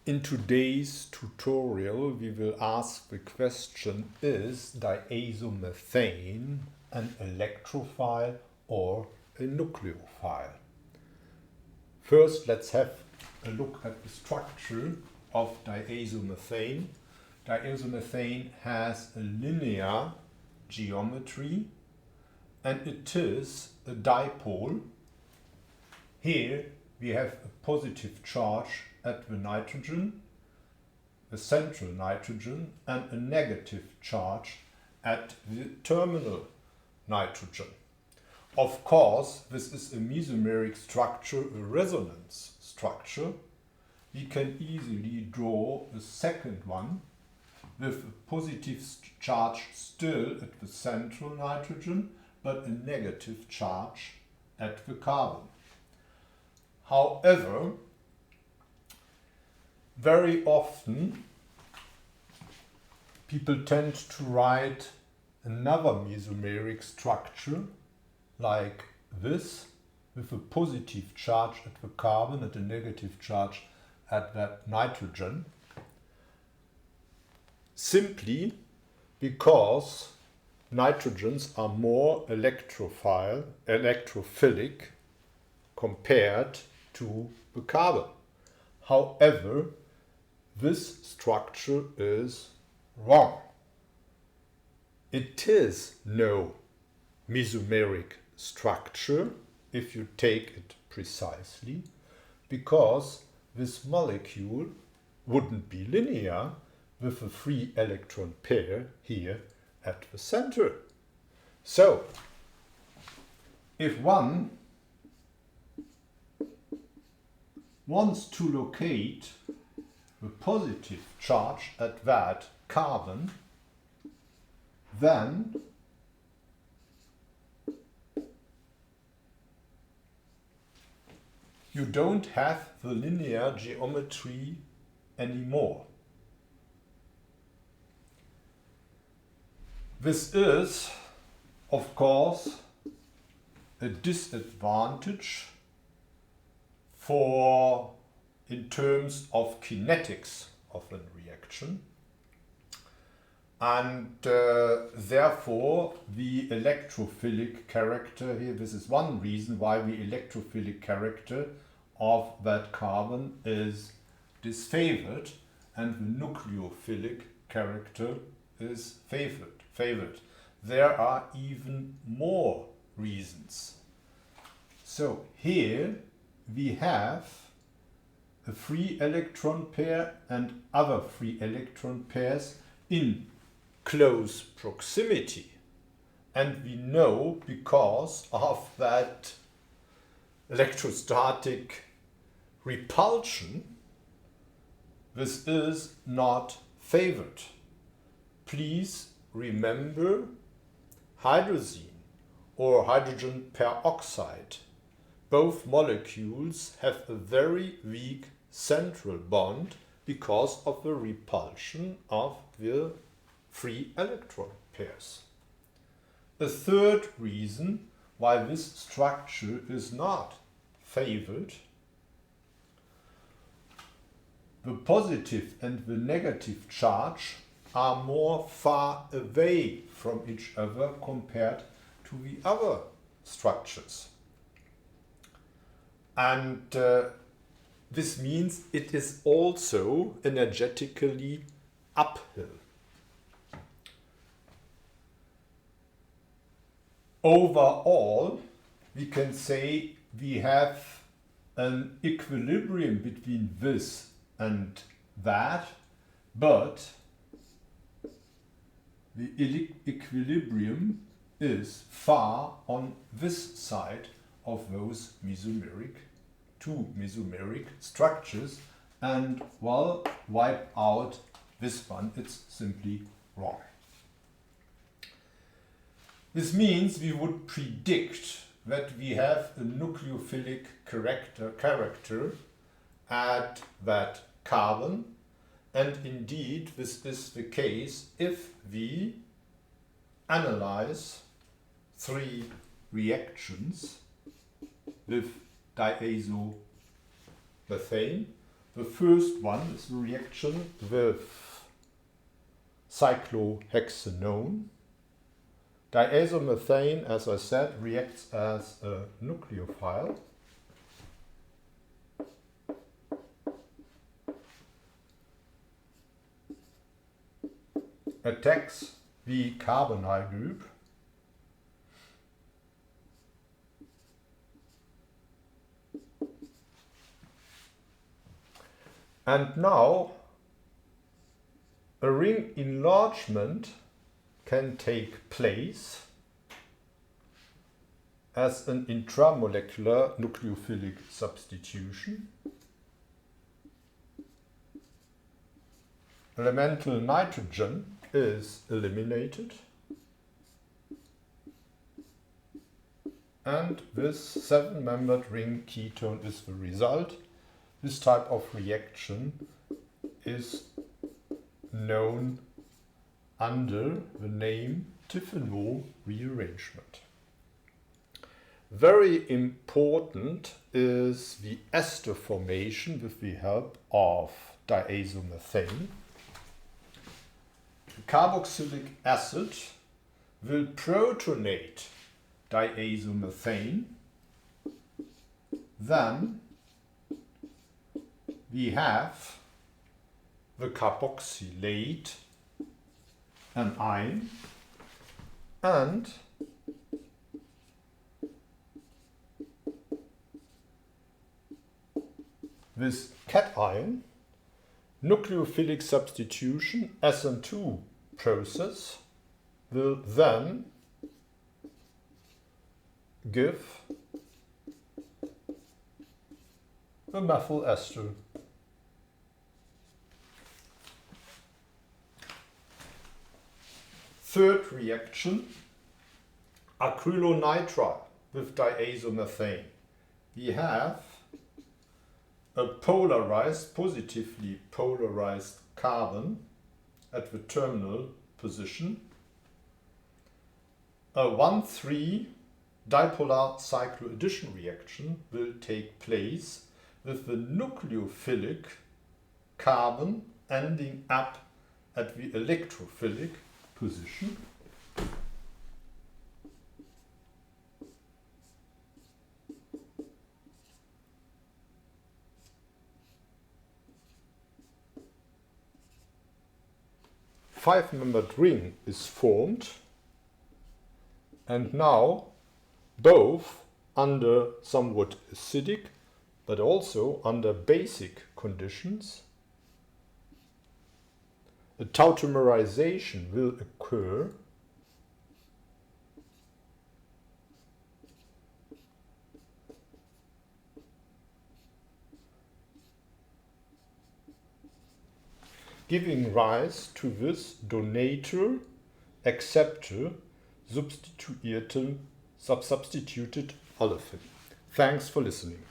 In today's tutorial, we will ask the question, is diazomethane an electrophile or a nucleophile? First, let's have a look at the structure of diazomethane. Diazomethane has a linear geometry and it is a dipole. Here we have a positive charge at the nitrogen, the central nitrogen, and a negative charge at the terminal nitrogen. Of course, this is a mesomeric structure, a resonance structure. We can easily draw a second one with a positive charge still at the central nitrogen, but a negative charge at the carbon. However, very often people tend to write another mesomeric structure like this, with a positive charge at the carbon and a negative charge at that nitrogen, simply because nitrogens are more electrophilic compared to the carbon. However, this structure is wrong. It is no mesomeric structure if you take it precisely, because this molecule wouldn't be linear with a free electron pair here at the center. So, if one wants to locate the positive charge at that carbon, then you don't have the linear geometry anymore. This is, of course, a disadvantage in terms of kinetics of a reaction, and therefore the electrophilic character here, this is one reason why the electrophilic character of that carbon is disfavored and the nucleophilic character is favored. There are even more reasons. So here we have a free electron pair and other free electron pairs in close proximity. And we know, because of that electrostatic repulsion, this is not favored. Please remember hydrazine or hydrogen peroxide. Both molecules have a very weak central bond because of the repulsion of the free electron pairs. A third reason why this structure is not favored: the positive and the negative charge are more far away from each other compared to the other structures. And this means it is also energetically uphill. Overall, we can say we have an equilibrium between this and that, but the equilibrium is far on this side of those two mesomeric structures, and well, wipe out this one. It's simply wrong. This means we would predict that we have a nucleophilic character at that carbon, and indeed this is the case if we analyze three reactions with diazomethane. The first one is the reaction with cyclohexanone. Diazomethane, as I said, reacts as a nucleophile. Attacks the carbonyl group. And now a ring enlargement can take place as an intramolecular nucleophilic substitution. Elemental nitrogen is eliminated, and this 7-membered ring ketone is the result. This type of reaction is known under the name Tiffenot rearrangement. Very important is the ester formation with the help of diazomethane. The carboxylic acid will protonate diazomethane. Then we have the carboxylate anion, and this cation, nucleophilic substitution SN2 process will then give the methyl ester. Third reaction, acrylonitrile with diazomethane. We have a polarized, positively polarized carbon at the terminal position. A 1,3 dipolar cycloaddition reaction will take place with the nucleophilic carbon ending up at the electrophilic position. Five-membered ring is formed, and now both under somewhat acidic but also under basic conditions a tautomerization will occur giving rise to this Donator-Acceptor substituted olefin. Thanks for listening.